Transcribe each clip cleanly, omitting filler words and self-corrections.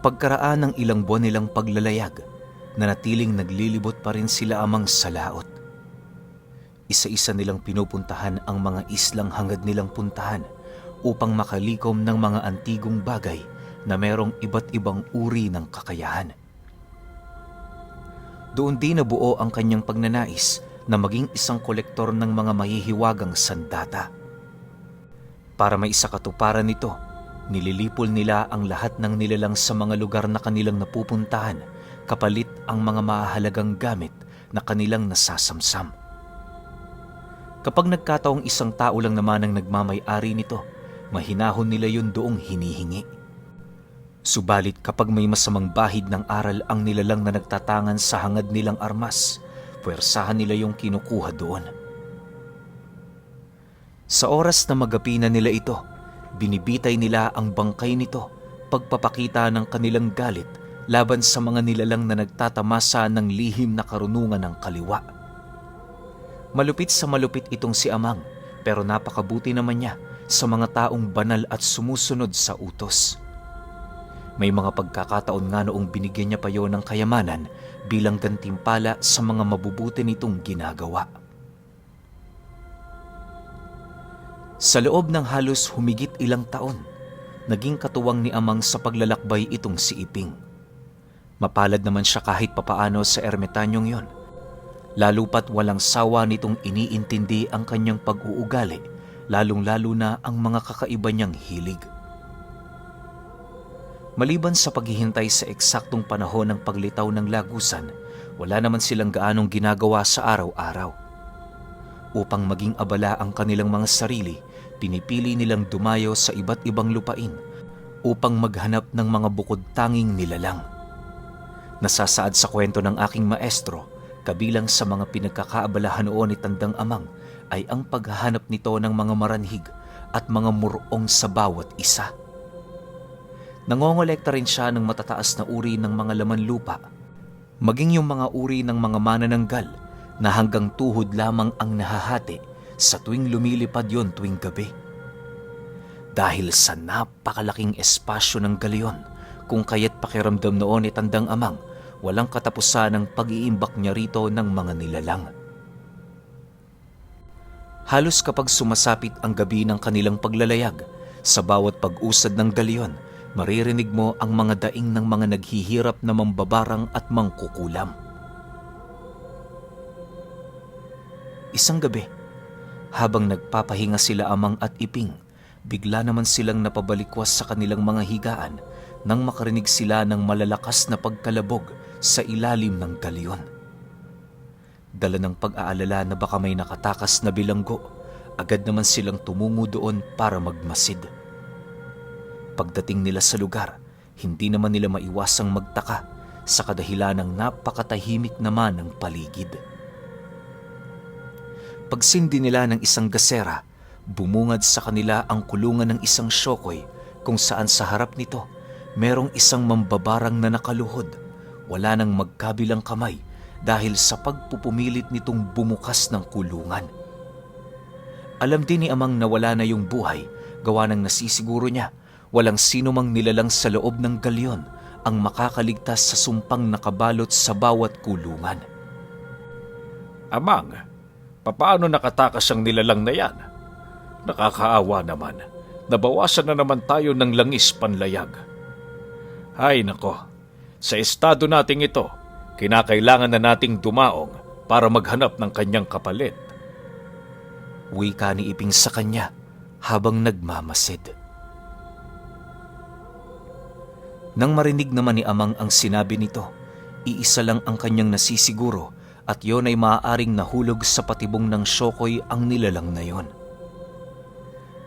Pagkaraan ng ilang buwan nilang paglalayag, nanatiling naglilibot pa rin sila amang sa laot. Isa-isa nilang pinupuntahan ang mga islang hangad nilang puntahan upang makalikom ng mga antigong bagay na merong iba't ibang uri ng kakayahan. Doon din nabuo ang kanyang pagnanais na maging isang kolektor ng mga mahihiwagang sandata. Para maisakatuparan nito, nililipol nila ang lahat ng nilalang sa mga lugar na kanilang napupuntahan kapalit ang mga mahalagang gamit na kanilang nasasamsam. Kapag nagkataong isang tao lang naman ang nagmamay-ari nito, mahinahon nila yun doong hinihingi. Subalit kapag may masamang bahid ng aral ang nilalang na nagtatangan sa hangad nilang armas, puwersahan nila yung kinukuha doon. Sa oras na magapi na nila ito, binibitay nila ang bangkay nito, pagpapakita ng kanilang galit laban sa mga nilalang na nagtatamasa ng lihim na karunungan ng kaliwa. Malupit sa malupit itong si Amang, pero napakabuti naman niya sa mga taong banal at sumusunod sa utos. May mga pagkakataon nga noong binigyan niya pa yon ng kayamanan bilang gantimpala sa mga mabubuti nitong ginagawa. Sa loob ng halos humigit ilang taon, naging katuwang ni Amang sa paglalakbay itong si Iping. Mapalad naman siya kahit papaano sa ermitanyong yon, lalo pat walang sawa nitong iniintindi ang kanyang pag-uugali, lalong-lalo na ang mga kakaiba niyang hilig. Maliban sa paghihintay sa eksaktong panahon ng paglitaw ng lagusan, wala naman silang gaanong ginagawa sa araw-araw. Upang maging abala ang kanilang mga sarili, pinipili nilang dumayo sa iba't ibang lupain upang maghanap ng mga bukod tanging nilalang. Nasasaad sa kwento ng aking maestro, kabilang sa mga pinagkakaabalahan noon ni Tandang Amang ay ang paghahanap nito ng mga maranhig at mga murong sa bawat isa. Nangongolekta rin siya ng matataas na uri ng mga laman lupa, maging yung mga uri ng mga manananggal na hanggang tuhod lamang ang nahahati sa tuwing lumilipad yon tuwing gabi. Dahil sa napakalaking espasyo ng galyon, kung kaya't pakiramdam noon ni Tandang Amang, walang katapusan ang pag-iimbak niya rito ng mga nilalang. Halos kapag sumasapit ang gabi ng kanilang paglalayag, sa bawat pag-usad ng galyon, maririnig mo ang mga daing ng mga naghihirap na mambabarang at mangkukulam. Isang gabi, habang nagpapahinga sila Amang at Iping, bigla naman silang napabalikwas sa kanilang mga higaan nang makarinig sila ng malalakas na pagkalabog sa ilalim ng galyon. Dala ng pag-aalala na baka may nakatakas na bilanggo, agad naman silang tumungo doon para magmasid. Pagdating nila sa lugar, hindi naman nila maiwasang magtaka sa kadahilan ng napakatahimik naman ng paligid. Pagsindi nila ng isang gasera, bumungad sa kanila ang kulungan ng isang syokoy kung saan sa harap nito merong isang mambabarang na nakaluhod, wala nang magkabilang kamay dahil sa pagpupumilit nitong bumukas ng kulungan. Alam din ni Amang na wala na yung buhay, gawa ng nasisiguro niya walang sino mang nilalang sa loob ng galyon ang makakaligtas sa sumpang nakabalot sa bawat kulungan. Amang, papaano nakatakas ang nilalang na yan? Nakakaawa naman. Nabawasan na naman tayo ng langis panlayag. Hay nako, sa estado nating ito, kinakailangan na nating dumaong para maghanap ng kanyang kapalit. Wika ni Iping sa kanya habang nagmamasid. Nang marinig naman ni Amang ang sinabi nito, iisa lang ang kanyang nasisiguro at yon ay maaaring nahulog sa patibong ng syokoy ang nilalang na yon.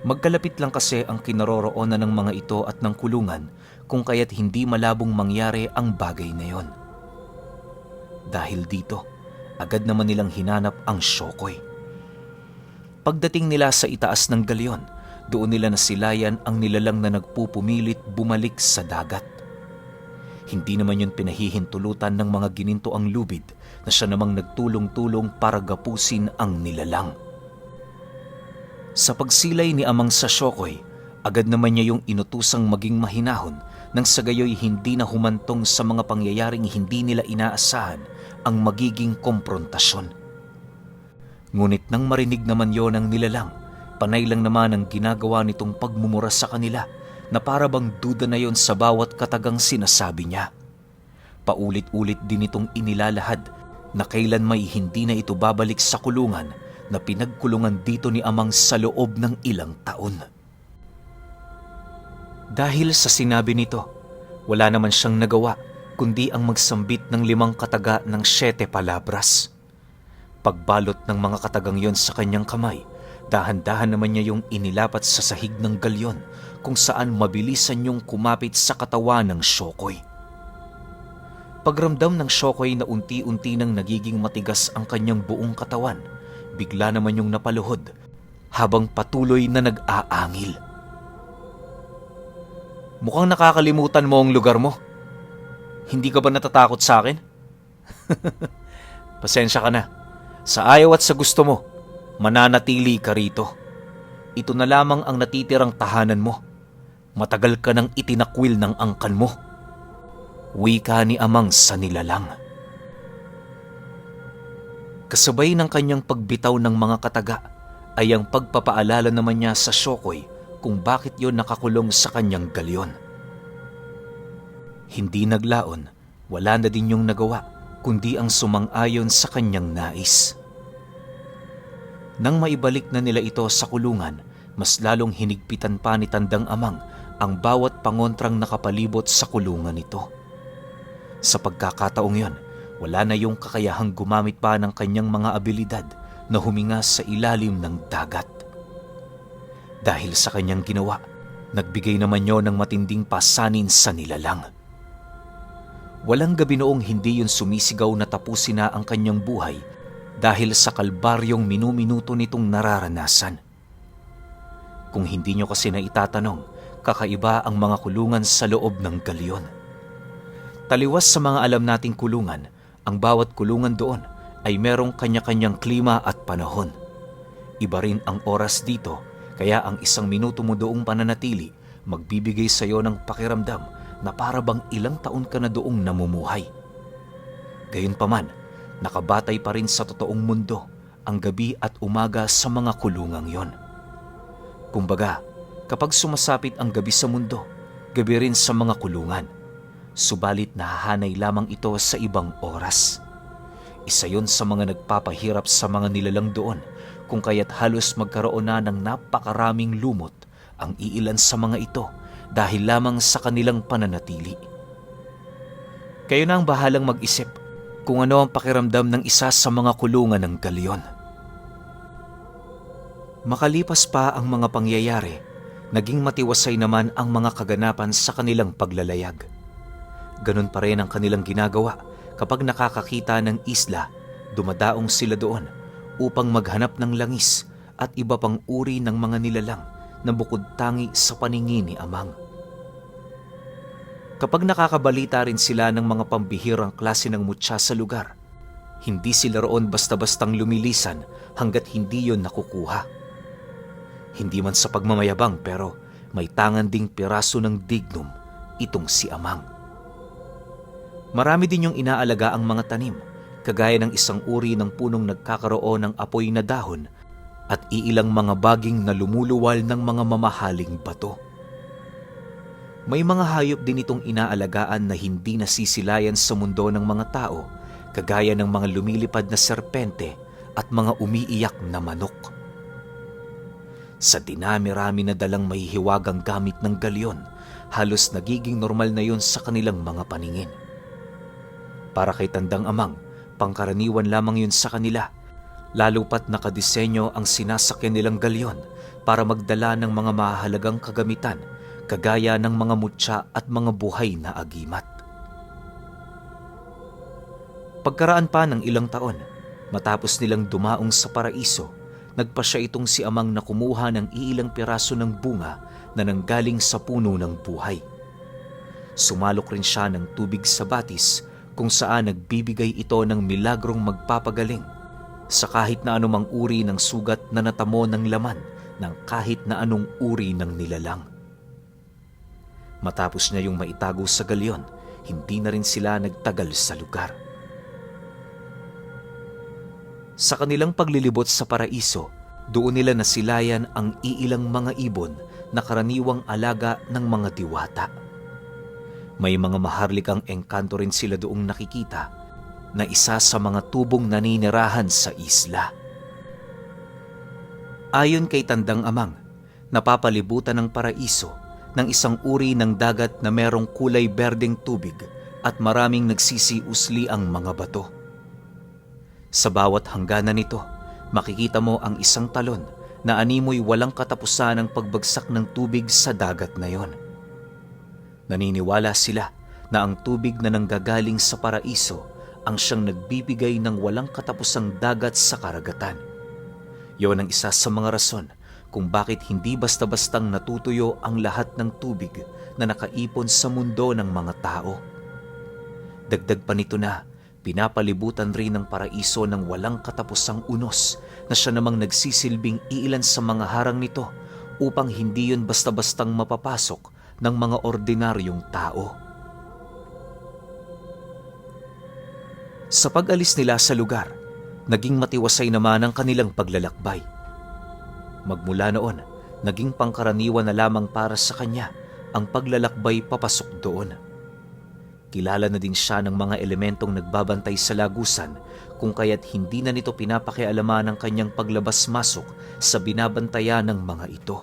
Magkalapit lang kasi ang kinaroroonan ng mga ito at ng kulungan kung kaya't hindi malabong mangyari ang bagay na yon. Dahil dito, agad naman nilang hinanap ang syokoy. Pagdating nila sa itaas ng galyon, doon nila nasilayan ang nilalang na nagpupumilit bumalik sa dagat. Hindi naman yun pinahihintulutan ng mga gininto ang lubid na siya namang nagtulong-tulong para gapusin ang nilalang. Sa pagsilay ni Amang sa syokoy, Agad naman niya yung inutusang maging mahinahon nang sa gayoy hindi na humantong sa mga pangyayaring hindi nila inaasahan ang magiging komprontasyon. Ngunit nang marinig naman yon ng nilalang, panay lang naman ang ginagawa nitong pagmumura sa kanila na para bang duda na yon sa bawat katagang sinasabi niya. Paulit-ulit din itong inilalahad na kailan may hindi na ito babalik sa kulungan na pinagkulungan dito ni Amang sa loob ng ilang taon. Dahil sa sinabi nito, wala naman siyang nagawa kundi ang magsambit ng 5 kataga ng 7 palabras. Pagbalot ng mga katagang yon sa kanyang kamay, dahan-dahan naman niya yung inilapat sa sahig ng galyon kung saan mabilisan yung kumapit sa katawan ng Shokoy. Pagramdam ng Shokoy na unti-unti nang nagiging matigas ang kanyang buong katawan, bigla naman yung napaluhod habang patuloy na nag-aangil. Mukhang nakakalimutan mo ang lugar mo. Hindi ka ba natatakot sa akin? Pasensya ka na. Sa ayaw at sa gusto mo, mananatili ka rito. Ito na lamang ang natitirang tahanan mo. Matagal ka nang itinakwil ng angkan mo. Wika ni Amang sa nilalang. Kasabay ng kanyang pagbitaw ng mga kataga ay ang pagpapaalala naman niya sa Shokoy kung bakit yon nakakulong sa kanyang galyon. Hindi naglaon, wala na din yung nagawa kundi ang sumang-ayon sa kanyang nais. Nang maibalik na nila ito sa kulungan, mas lalong hinigpitan pa ni Tandang Amang ang bawat pangontrang nakapalibot sa kulungan nito. Sa pagkakataong yon, wala na yung kakayahang gumamit pa ng kanyang mga abilidad na huminga sa ilalim ng dagat. Dahil sa kanyang ginawa, nagbigay naman yon ng matinding pasanin sa nilalang. Walang gabi noong hindi yun sumisigaw na tapusin na ang kanyang buhay dahil sa kalbaryong minuminuto nitong nararanasan. Kung hindi nyo kasi na itatanong, kakaiba ang mga kulungan sa loob ng galyon. Taliwas sa mga alam nating kulungan, ang bawat kulungan doon ay merong kanya-kanyang klima at panahon. Iba rin ang oras dito, kaya ang 1 minuto mo doong pananatili magbibigay sa iyo ng pakiramdam na para bang ilang taon ka na doong namumuhay. Gayunpaman, nakabatay pa rin sa totoong mundo ang gabi at umaga sa mga kulungang yon. Kumbaga, kapag sumasapit ang gabi sa mundo, gabi rin sa mga kulungan. Subalit nahahanay lamang ito sa ibang oras. Isa yon sa mga nagpapahirap sa mga nilalang doon, kung kaya't halos magkaroon na ng napakaraming lumot ang iilan sa mga ito dahil lamang sa kanilang pananatili. Kayo na ang bahalang mag-isip kung ano ang pakiramdam ng isa sa mga kulungan ng galyon. Makalipas pa ang mga pangyayari, naging matiwasay naman ang mga kaganapan sa kanilang paglalayag. Ganun pa rin ang kanilang ginagawa kapag nakakakita ng isla, dumadaong sila doon upang maghanap ng langis at iba pang uri ng mga nilalang na bukod tangi sa paningin ni Amang. Kapag nakakabalita rin sila ng mga pambihirang klase ng mutya sa lugar, hindi sila roon basta-bastang lumilisan hanggat hindi yon nakukuha. Hindi man sa pagmamayabang pero may tangan ding piraso ng dignum itong si Amang. Marami din yung inaalaga ang mga tanim, kagaya ng isang uri ng punong nagkakaroon ng apoy na dahon at iilang mga baging na lumuluwal ng mga mamahaling bato. May mga hayop din itong inaalagaan na hindi nasisilayan sa mundo ng mga tao, kagaya ng mga lumilipad na serpente at mga umiiyak na manok. Sa dinami-rami na dalang mahihiwagang gamit ng galyon, halos nagiging normal na yon sa kanilang mga paningin. Para kay Tandang Amang, pangkaraniwan lamang yun sa kanila, lalo pat nakadisenyo ang sinasakyan nilang galyon para magdala ng mga mahalagang kagamitan kagaya ng mga mutya at mga buhay na agimat. Pagkaraan pa ng ilang taon, matapos nilang dumaong sa paraiso, nagpasya itong si Amang na kumuha ng iilang piraso ng bunga na nanggaling sa puno ng buhay. Sumalok rin siya ng tubig sa batis kung saan nagbibigay ito ng milagrong magpapagaling sa kahit na anumang uri ng sugat na natamo ng laman ng kahit na anong uri ng nilalang. Matapos niya yung maitago sa galyon, hindi na rin sila nagtagal sa lugar. Sa kanilang paglilibot sa paraiso, doon nila nasilayan ang iilang mga ibon na karaniwang alaga ng mga diwata. May mga maharlikang engkanto rin sila doong nakikita na isa sa mga tubong naninirahan sa isla. Ayon kay Tandang Amang, napapalibutan ng paraiso ng isang uri ng dagat na merong kulay berdeng tubig at maraming nagsisiusli ang mga bato. Sa bawat hangganan nito, makikita mo ang isang talon na animoy walang katapusan ang pagbagsak ng tubig sa dagat na yon. Naniniwala sila na ang tubig na nanggagaling sa paraiso ang siyang nagbibigay ng walang katapusang dagat sa karagatan. Yon ang isa sa mga rason kung bakit hindi basta-bastang natutuyo ang lahat ng tubig na nakaipon sa mundo ng mga tao. Dagdag pa nito na pinapalibutan rin ng paraiso ng walang katapusang unos na siya namang nagsisilbing iilan sa mga harang nito upang hindi yun basta-bastang mapapasok ng mga ordinaryong tao. Sa pag-alis nila sa lugar, naging matiwasay naman ang kanilang paglalakbay. Magmula noon, naging pangkaraniwan na lamang para sa kanya ang paglalakbay papasok doon. Kilala na din siya ng mga elementong nagbabantay sa lagusan kung kaya't hindi na nito pinapakialaman ang kanyang paglabas-masok sa binabantayan ng mga ito.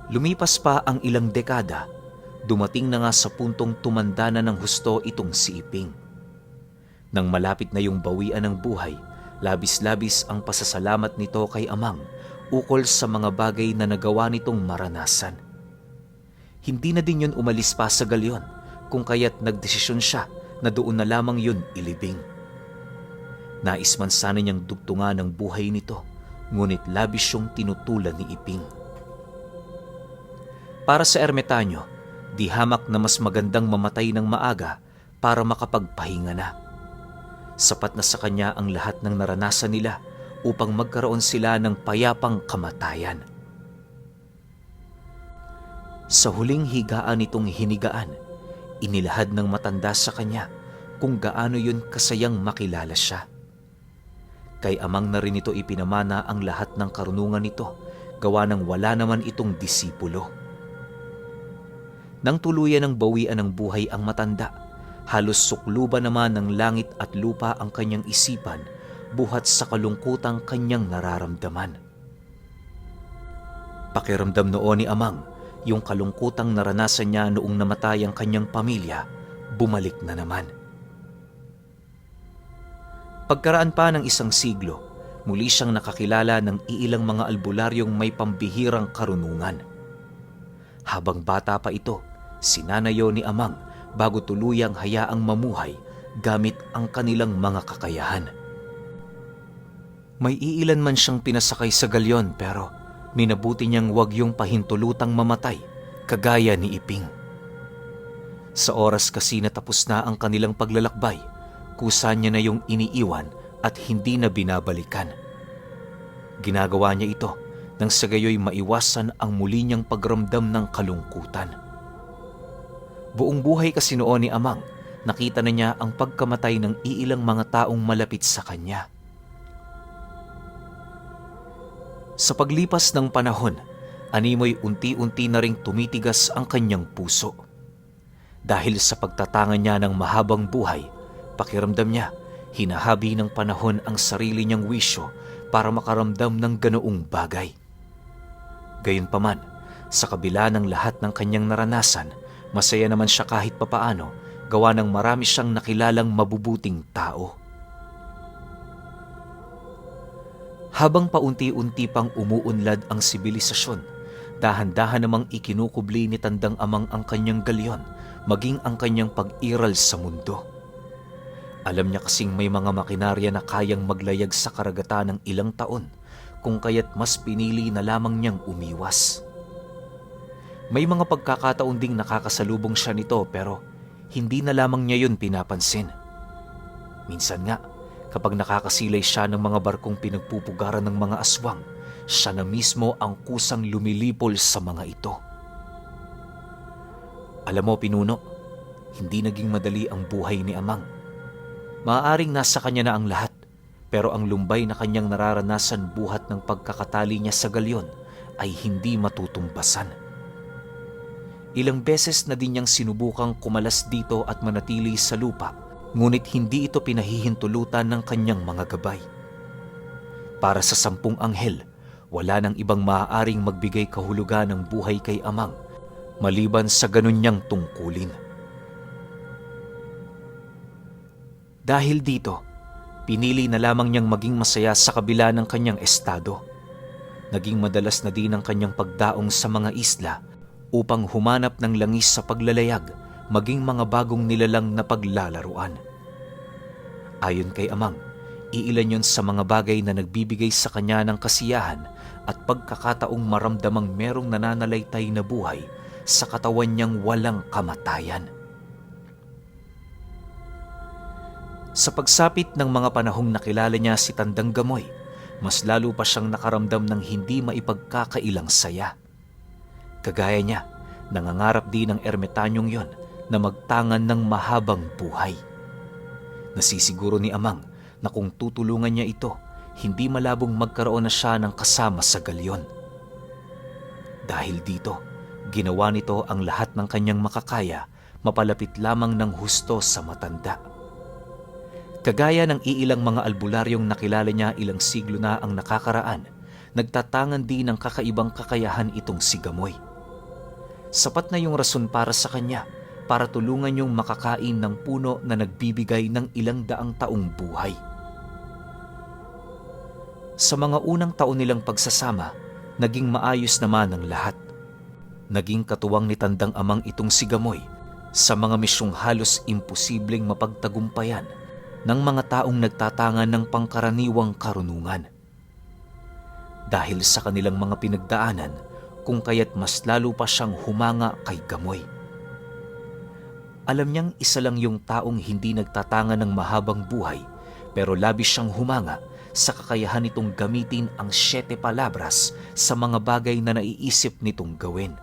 Lumipas pa ang ilang dekada, dumating na nga sa puntong tumanda na ng husto itong si Iping. Nang malapit na yung bawian ng buhay, labis-labis ang pasasalamat nito kay Amang ukol sa mga bagay na nagawa nitong maranasan. Hindi na din yun umalis pa sa galyon kung kaya't nagdesisyon siya na doon na lamang yun ilibing. Nais man sana niyang dugtungan ang buhay nito, ngunit labis siyang tinutulan ni Iping. Para sa ermitanyo, di hamak na mas magandang mamatay ng maaga para makapagpahinga na. Sapat na sa kanya ang lahat ng naranasan nila upang magkaroon sila ng payapang kamatayan. Sa huling higaan nitong hinigaan, inilahad ng matanda sa kanya kung gaano yun kasayang makilala siya. Kay Amang na rin ito ipinamana ang lahat ng karunungan nito, gawa ng wala naman itong disipulo. Nang tuluyan ng bawian ng buhay ang matanda, halos sukluban naman ng langit at lupa ang kanyang isipan buhat sa kalungkutang kanyang nararamdaman. Pakiramdam noon ni Amang, yung kalungkutang naranasan niya noong namatay ang kanyang pamilya, bumalik na naman. Pagkaraan pa ng isang siglo, muli siyang nakakilala ng iilang mga albularyong may pambihirang karunungan. Habang bata pa ito, sinanayo ni Amang bago tuluyang hayaang mamuhay gamit ang kanilang mga kakayahan. May iilan man siyang pinasakay sa galyon pero minabuti niyang wag yung pahintulutang mamatay kagaya ni Iping. Sa oras kasi natapos na ang kanilang paglalakbay, kusa niya na yung iniiwan at hindi na binabalikan. Ginagawa niya ito nang sa gayoy maiwasan ang muli niyang pagramdam ng kalungkutan. Buong buhay kasi noon ni Amang, nakita na niya ang pagkamatay ng iilang mga taong malapit sa kanya. Sa paglipas ng panahon, animoy unti-unti na ring tumitigas ang kanyang puso. Dahil sa pagtatangan niya ng mahabang buhay, pakiramdam niya, hinahabi ng panahon ang sarili niyang wisyo para makaramdam ng ganoong bagay. Gayunpaman, sa kabila ng lahat ng kanyang naranasan, masaya naman siya kahit papaano, gawa ng marami siyang nakilalang mabubuting tao. Habang paunti-unti pang umuunlad ang sibilisasyon, dahan-dahan namang ikinukubli ni Tandang Amang ang kanyang galyon, maging ang kanyang pag-iral sa mundo. Alam niya kasing may mga makinarya na kayang maglayag sa karagatan ng ilang taon, kung kaya't mas pinili na lamang niyang umiwas. May mga pagkakataon ding nakakasalubong siya nito pero hindi na lamang niya yun pinapansin. Minsan nga, kapag nakakasilay siya ng mga barkong pinagpupugaran ng mga aswang, siya na mismo ang kusang lumilipol sa mga ito. Alam mo, Pinuno, hindi naging madali ang buhay ni Amang. Maaaring nasa kanya na ang lahat, pero ang lumbay na kanyang nararanasan buhat ng pagkakatali niya sa galyon ay hindi matutumbasan. Ilang beses na din niyang sinubukang kumalas dito at manatili sa lupa, ngunit hindi ito pinahihintulutan ng kanyang mga gabay. Para sa 10 anghel, wala nang ibang maaaring magbigay kahulugan ng buhay kay Amang, maliban sa ganun niyang tungkulin. Dahil dito, pinili na lamang niyang maging masaya sa kabila ng kanyang estado. Naging madalas na din ang kanyang pagdaong sa mga isla upang humanap ng langis sa paglalayag, maging mga bagong nilalang na paglalaruan. Ayon kay Amang, iilan yon sa mga bagay na nagbibigay sa kanya ng kasiyahan at pagkakataong maramdamang merong nananalaytay na buhay sa katawan niyang walang kamatayan. Sa pagsapit ng mga panahong nakilala niya si Tandang Gamoy, mas lalo pa siyang nakaramdam ng hindi maipagkakailang saya. Kagaya niya, nangangarap din ang ermitanyong yon na magtangan ng mahabang buhay. Nasisiguro ni Amang na kung tutulungan niya ito, hindi malabong magkaroon na siya ng kasama sa galyon. Dahil dito, ginawa nito ang lahat ng kanyang makakaya, mapalapit lamang ng husto sa matanda. Kagaya ng iilang mga albularyong nakilala niya ilang siglo na ang nakakaraan, nagtatangan din ng kakaibang kakayahan itong si Gamoy. Sapat na yung rason para sa kanya para tulungan yung makakain ng puno na nagbibigay ng ilang daang taong buhay. Sa mga unang taon nilang pagsasama, naging maayos naman ang lahat. Naging katuwang ni Tandang Amang itong si Gamoy sa mga misyong halos imposibleng mapagtagumpayan ng mga taong nagtatangan ng pangkaraniwang karunungan. Dahil sa kanilang mga pinagdaanan, kung kaya't mas lalo pa siyang humanga kay Gamoy. Alam niyang isa lang yung taong hindi nagtatangan ng mahabang buhay, pero labis siyang humanga sa kakayahan nitong gamitin ang 7 palabras sa mga bagay na naiisip nitong gawin.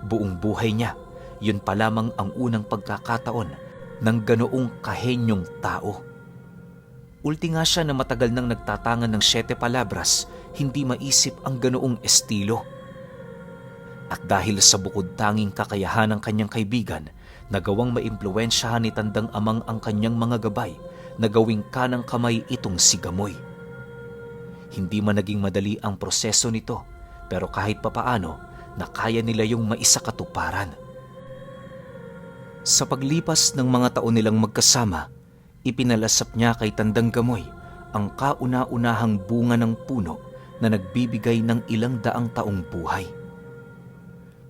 Buong buhay niya, yun pa lamang ang unang pagkakataon ng ganoong kahenyong tao. Ulti nga siya na matagal nang nagtatangan ng 7 palabras, hindi maisip ang ganoong estilo. At dahil sa bukod tanging kakayahan ng kanyang kaibigan, nagawang maimpluwensyahan ni Tandang Amang ang kanyang mga gabay na gawing kanang kamay itong si Gamoy. Hindi man naging madali ang proseso nito, pero kahit papaano, nakaya nila yung maisakatuparan. Sa paglipas ng mga taon nilang magkasama, ipinalasap niya kay Tandang Gamoy ang kauna-unahang bunga ng puno na nagbibigay ng ilang daang taong buhay.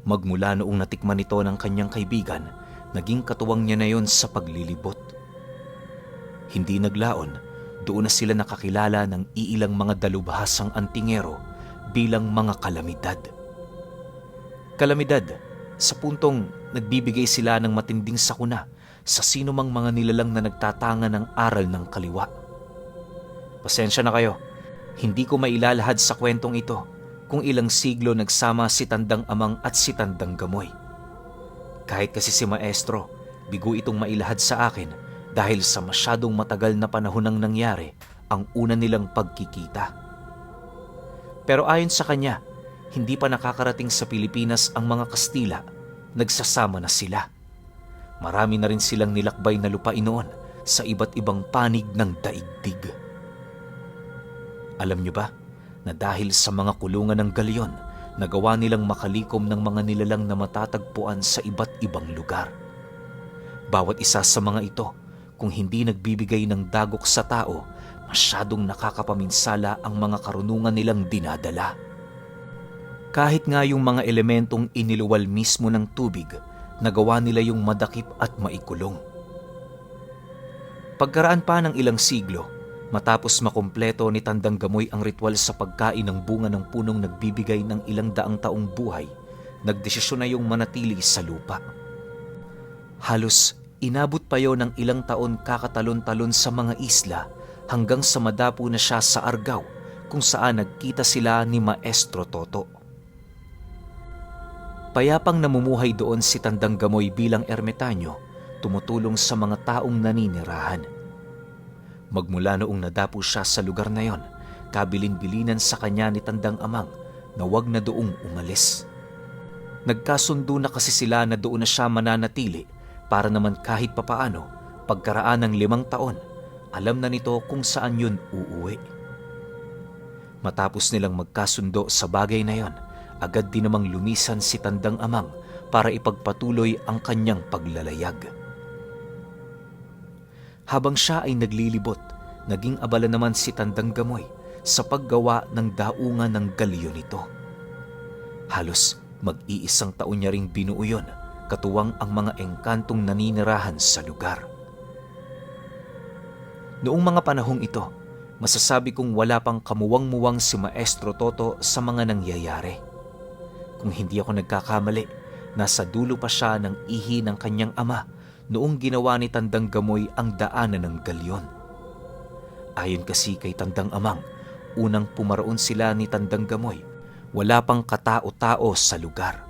Magmula noong natikman nito ng kanyang kaibigan, naging katuwang niya na yon sa paglilibot. Hindi naglaon, doon na sila nakakilala ng iilang mga dalubhasang antingero bilang mga kalamidad. Kalamidad, sa puntong nagbibigay sila ng matinding sakuna sa sinumang mga nilalang na nagtatanga ng aral ng kaliwa. Pasensya na kayo, hindi ko mailalahad sa kwentong ito kung ilang siglo nagsama si Tandang Amang at si Tandang Gamoy. Kahit kasi si Maestro, bigo itong mailahad sa akin dahil sa masyadong matagal na panahon nang nangyari ang una nilang pagkikita. Pero ayon sa kanya, hindi pa nakakarating sa Pilipinas ang mga Kastila, nagsasama na sila. Marami na rin silang nilakbay na lupain noon sa iba't ibang panig ng daigdig. Alam niyo ba na dahil sa mga kulungan ng galyon, nagawa nilang makalikom ng mga nilalang na matatagpuan sa iba't ibang lugar. Bawat isa sa mga ito, kung hindi nagbibigay ng dagok sa tao, masyadong nakakapaminsala ang mga karunungan nilang dinadala. Kahit nga yung mga elementong iniluwal mismo ng tubig, nagawa nila yung madakip at maikulong. Pagkaraan pa ng ilang siglo, matapos makumpleto ni Tandang Gamoy ang ritual sa pagkain ng bunga ng punong nagbibigay ng ilang daang taong buhay, nagdesisyon na yung manatili sa lupa. Halos inabot pa yon ng ilang taon kakatalon-talon sa mga isla hanggang sa madapo na siya sa Argao kung saan nagkita sila ni Maestro Toto. Payapang namumuhay doon si Tandang Gamoy bilang ermitanyo, tumutulong sa mga taong naninirahan. Magmula noong nadapo siya sa lugar na yon, kabilin-bilinan sa kanya ni Tandang Amang na wag na doong umalis. Nagkasundo na kasi sila na doon na siya mananatili para naman kahit papaano, pagkaraan ng 5 taon, alam na nito kung saan yun uuwi. Matapos nilang magkasundo sa bagay na yon, agad din namang lumisan si Tandang Amang para ipagpatuloy ang kanyang paglalayag. Habang siya ay naglilibot, naging abala naman si Tandang Gamoy sa paggawa ng daungan ng galyo nito. Halos mag-iisang taon niya ring binuo yun, katuwang ang mga engkantong naninirahan sa lugar. Noong mga panahong ito, masasabi kong wala pang kamuwang-muwang si Maestro Toto sa mga nangyayari. Kung hindi ako nagkakamali, nasa dulo pa siya ng ihi ng kanyang ama noong ginawa ni Tandang Gamoy ang daanan ng galyon. Ayon kasi kay Tandang Amang, unang pumaroon sila ni Tandang Gamoy, wala pang katao-tao sa lugar.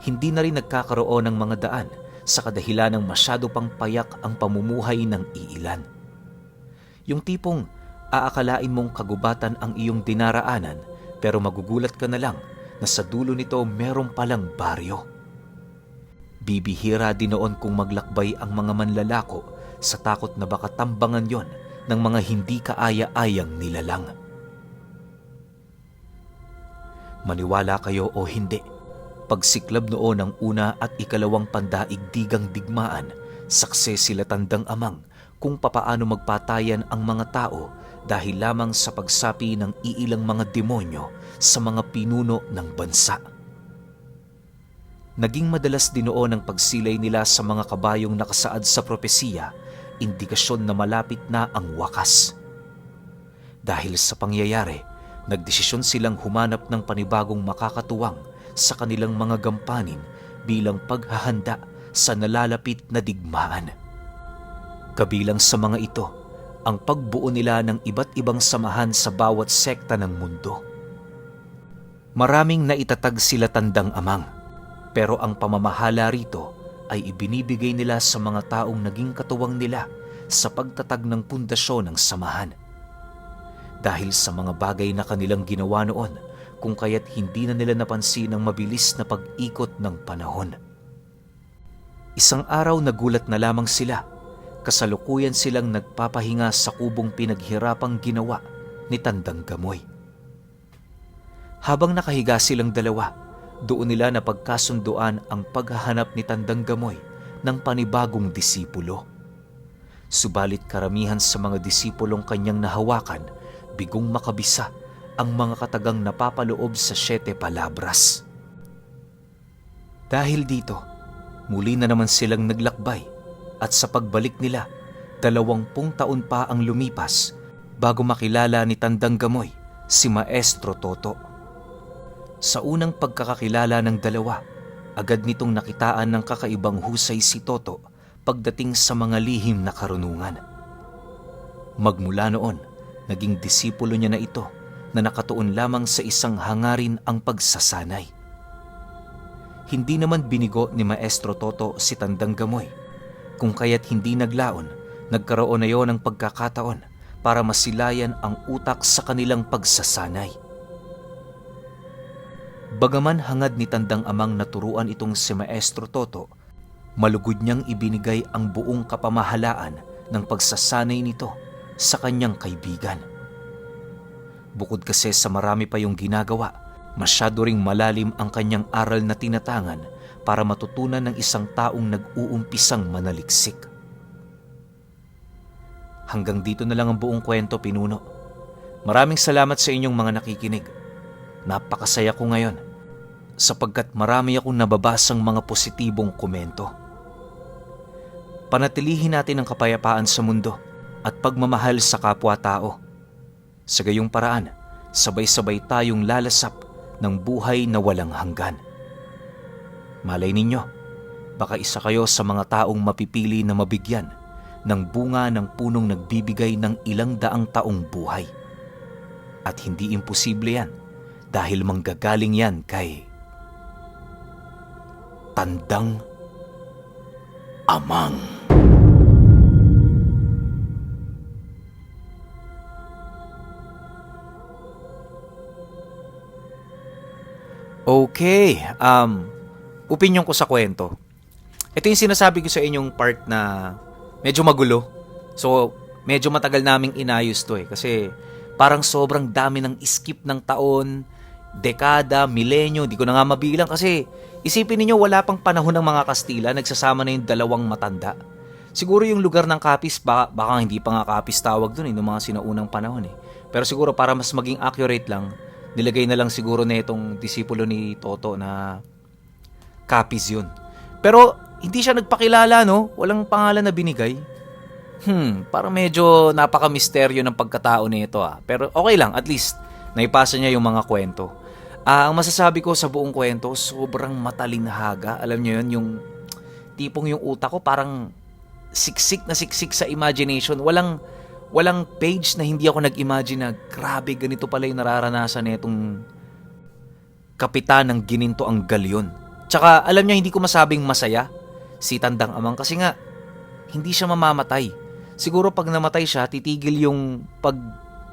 Hindi na rin nagkakaroon ng mga daan sa kadahilan ng masyado pang payak ang pamumuhay ng iilan. Yung tipong aakalain mong kagubatan ang iyong dinaraanan pero magugulat ka na lang na sa dulo nito meron palang baryo. Bibihira din noon kung maglakbay ang mga manlalako sa takot na baka tambangan yon ng mga hindi kaaya-ayang nilalang. Maniwala kayo o hindi, pagsiklab noon ng una at ikalawang pandaigdigang digmaan, sakse sila Tandang Amang kung papaano magpatayan ang mga tao dahil lamang sa pagsapi ng iilang mga demonyo sa mga pinuno ng bansa. Naging madalas din noon ang pagsilay nila sa mga kabayong nakasaad sa propesiya, indikasyon na malapit na ang wakas. Dahil sa pangyayari, nagdesisyon silang humanap ng panibagong makakatuwang sa kanilang mga gampanin bilang paghahanda sa nalalapit na digmaan. Kabilang sa mga ito, ang pagbuo nila ng iba't ibang samahan sa bawat sekta ng mundo. Maraming naitatag sila Tandang Amang, pero ang pamamahala rito ay ibinibigay nila sa mga taong naging katuwang nila sa pagtatag ng pundasyon ng samahan. Dahil sa mga bagay na kanilang ginawa noon, kung kaya't hindi na nila napansin ang mabilis na pag-ikot ng panahon. Isang araw nagulat na lamang sila. Kasalukuyan silang nagpapahinga sa kubong pinaghirapang ginawa ni Tandang Gamoy. Habang nakahiga silang dalawa, doon nila napagkasunduan ang paghahanap ni Tandang Gamoy ng panibagong disipulo. Subalit karamihan sa mga disipulong kanyang nahawakan, bigong makabisa ang mga katagang napapaloob sa 7 palabras. Dahil dito, muli na naman silang naglakbay. At sa pagbalik nila, 20 taon pa ang lumipas bago makilala ni Tandang Gamoy si Maestro Toto. Sa unang pagkakakilala ng dalawa, agad nitong nakitaan ng kakaibang husay si Toto pagdating sa mga lihim na karunungan. Magmula noon, naging disipulo niya na ito na nakatuon lamang sa isang hangarin ang pagsasanay. Hindi naman binigo ni Maestro Toto si Tandang Gamoy, kung kaya't hindi naglaon, nagkaroon na yon ng pagkakataon para masilayan ang utak sa kanilang pagsasanay. Bagaman hangad ni Tandang Amang naturuan itong si Maestro Toto, malugod niyang ibinigay ang buong kapamahalaan ng pagsasanay nito sa kanyang kaibigan. Bukod kasi sa marami pa yung ginagawa, masyado ring malalim ang kanyang aral na tinatangan para matutunan ng isang taong nag-uumpisang manaliksik. Hanggang dito na lang ang buong kwento, Pinuno. Maraming salamat sa inyong mga nakikinig. Napakasaya ko ngayon sapagkat marami akong nababasang mga positibong komento. Panatilihin natin ang kapayapaan sa mundo at pagmamahal sa kapwa-tao. Sa gayong paraan, sabay-sabay tayong lalasap ng buhay na walang hanggan. Malay ninyo, baka isa kayo sa mga taong mapipili na mabigyan ng bunga ng punong nagbibigay ng ilang daang taong buhay. At hindi imposible yan dahil manggagaling yan kay Tandang Amang. Okay, opinion ko sa kwento. Ito yung sinasabi ko sa inyong part na medyo magulo. So, medyo matagal naming inayos to kasi parang sobrang dami ng skip ng taon, dekada, milenyo, di ko na nga mabilang kasi isipin niyo wala pang panahon ng mga Kastila, nagsasama na yung dalawang matanda. Siguro yung lugar ng Capiz, baka hindi pa nga Capiz tawag dun noong mga sinaunang panahon eh. Pero siguro para mas maging accurate lang, nilagay na lang siguro na itong disipulo ni Toto na Capiz yun. Pero hindi siya nagpakilala, no? Walang pangalan na binigay. Parang medyo napaka-misteryo ng pagkatao nito Pero okay lang, at least naipasa niya yung mga kwento. Ang masasabi ko sa buong kwento, sobrang matalinhaga. Alam niyo yun, yung tipong yung utak ko parang siksik sa imagination. Walang page na hindi ako nag-imagine na grabe, ganito pala yung nararanasan nitong kapitan ng gininto ang galyon. Tsaka alam niya, hindi ko masabing masaya si Tandang Amang kasi nga hindi siya mamamatay. Siguro pag namatay siya, titigil yung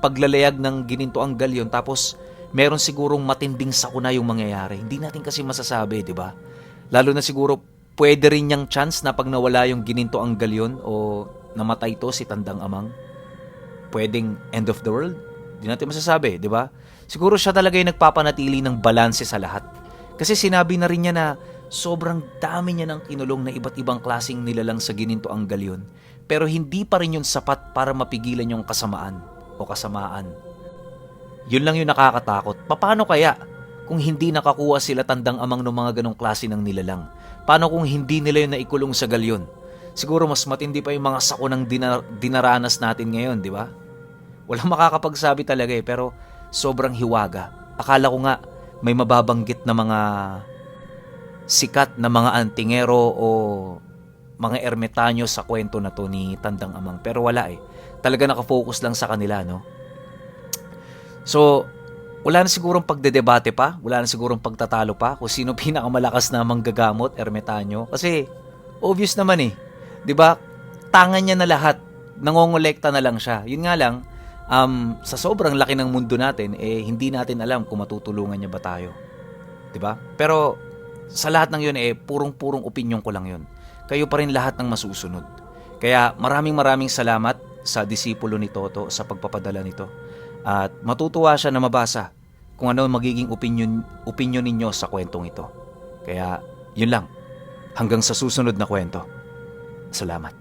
paglalayag ng gininto ang galyon tapos meron sigurong matinding sakuna yung mangyayari. Hindi natin kasi masasabi, di ba? Lalo na siguro pwede rin niyang chance na pag nawala yung gininto ang galyon o namatay to si Tandang Amang, pwedeng end of the world. Hindi natin masasabi, di ba? Siguro siya talaga yung nagpapanatili ng balanse sa lahat. Kasi sinabi na rin niya na sobrang dami niya ng kinulong na iba't ibang klaseng nilalang sa gininto ang galyon. Pero hindi pa rin yun sapat para mapigilan yung kasamaan o kasamaan. Yun lang yung nakakatakot. Paano kaya kung hindi nakakuha sila Tandang Amang ng mga ganong klase ng nilalang? Paano kung hindi nila yun naikulong sa galyon? Siguro mas matindi pa yung mga sakunang dinaranas natin ngayon, di ba? Walang makakapagsabi talaga pero sobrang hiwaga. Akala ko nga may mababanggit na mga sikat na mga antingero o mga ermitanyo sa kwento na to ni Tandang Amang. Pero wala Talaga nakafocus lang sa kanila, no? So, wala na sigurong pagdedebate pa, wala na sigurong pagtatalo pa kung sino pinakamalakas na manggagamot, ermitanyo. Kasi, obvious naman 'di ba? Tangan niya na lahat. Nangongolekta na lang siya. Yun nga lang, sa sobrang laki ng mundo natin, hindi natin alam kung matutulungan niya ba tayo. 'Di ba? Pero, sa lahat ng yun, purong-purong opinion ko lang yun. Kayo pa rin lahat ng masusunod. Kaya, maraming salamat sa disipulo ni Toto sa pagpapadala nito. At matutuwa siya na mabasa kung ano magiging opinion ninyo sa kwentong ito. Kaya, yun lang. Hanggang sa susunod na kwento. Salamat.